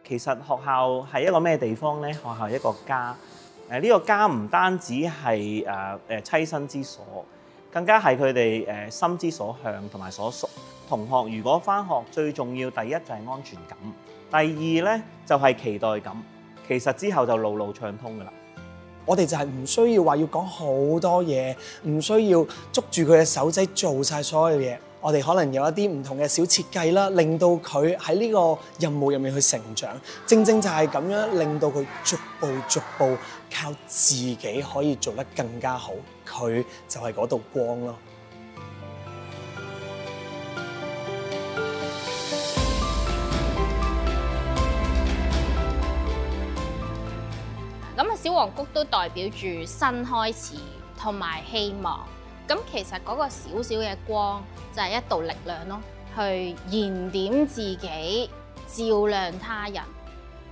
其實學校係一個咩地方呢？學校係一個家。呢個家唔單止係棲身之所，更加係佢哋心之所向同埋所屬。同學如果返學，最重要第一就係安全感，第二呢就係期待感。其實之後就路路暢通㗎啦。我哋就係唔需要話要講好多嘢，唔需要捉住佢嘅手仔做晒所有嘢。我哋可能有一啲唔同嘅小設計啦，令到佢喺呢個任務入面去成長。正正就係咁樣，令到佢逐步靠自己可以做得更加好。佢就係嗰道光咯。咁啊，小黃菊都代表住新開始同埋希望。咁其實嗰個小小嘅光就係一道力量咯，去燃點自己，照亮他人。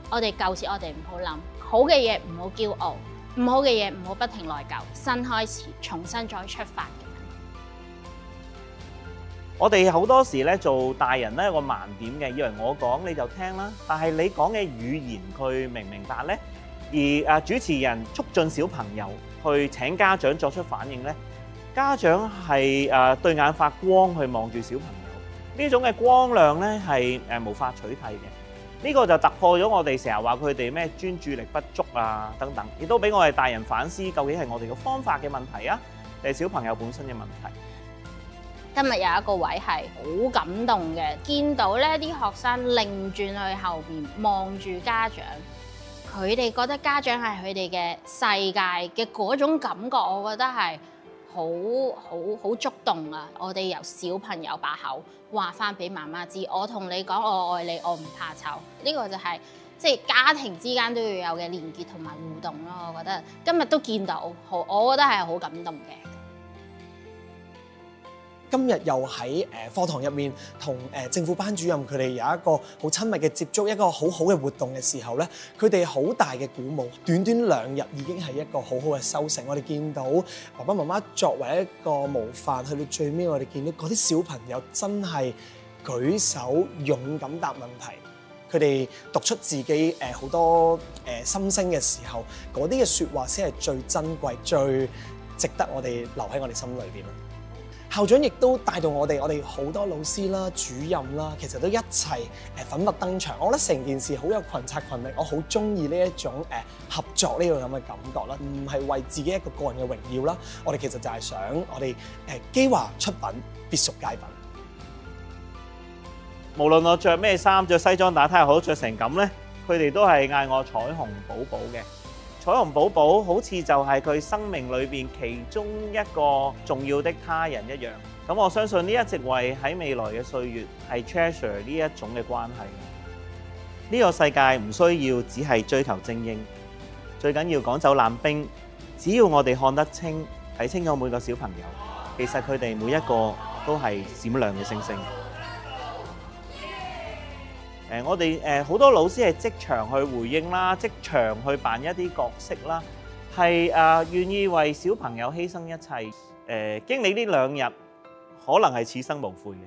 我哋舊時我哋唔好諗，好嘅嘢唔好驕傲，唔好嘅嘢唔好不停內疚，新開始，重新再出發嘅。我哋好多時咧做大人咧有個盲點嘅，以為我講你就聽啦，但係你講嘅語言佢明唔明白呢？而主持人促進小朋友去請家長作出反應呢，家長係對眼發光去望住小朋友，呢種嘅光亮咧係無法取替嘅。呢個就突破咗我哋成日話佢哋咩專注力不足啊等等，亦都俾我哋大人反思，究竟係我哋嘅方法嘅問題啊，定係小朋友本身嘅問題？今日有一個位係好感動嘅，見到咧啲學生擰轉去後邊望住家長，佢哋覺得家長係佢哋嘅世界嘅嗰種感覺，我覺得係好觸動啊！我哋由小朋友把口話翻俾媽媽知，我同你講我愛你，我唔怕醜。呢個就係即係家庭之間都要有嘅連結同埋互動咯。我覺得今日都見到，我覺得係好感動嘅。今日又喺課堂入面同政府班主任佢哋有一個好親密嘅接觸，一個好好嘅活動嘅時候咧，佢哋好大嘅鼓舞。短短2日已經係一個好好嘅收成。我哋見到爸爸媽媽作為一個模範，去到最尾我哋見到嗰啲小朋友真係舉手勇敢答問題，佢哋讀出自己好多心聲嘅時候，嗰啲嘅説話先係最珍貴、最值得我哋留喺我哋心裏邊。校長亦都帶動我哋好多老師啦、主任啦，其實都一齊粉墨登場。我覺得成件事好有群策群力，我好中意呢一種合作呢個咁嘅感覺啦，唔係為自己一個個人嘅榮耀啦。我哋其實就係想我哋基華出品，必屬佳品。無論我着咩衫，着西裝打呔好，着成咁呢，佢哋都係嗌我彩虹寶寶嘅。彩虹寶寶好似就係佢生命裏邊其中一個重要的他人一樣。咁我相信呢一直為喺未來嘅歲月係 treasure 呢一種嘅關係。呢個世界唔需要只係追求精英，最緊要趕走冷冰。只要我哋看得清、睇清楚每個小朋友，其實佢哋每一個都係閃亮嘅星星。我哋好多老師係即場去回應啦，即場去扮一啲角色啦，係願意為小朋友犧牲一切。經歷呢2日，可能係此生無悔嘅。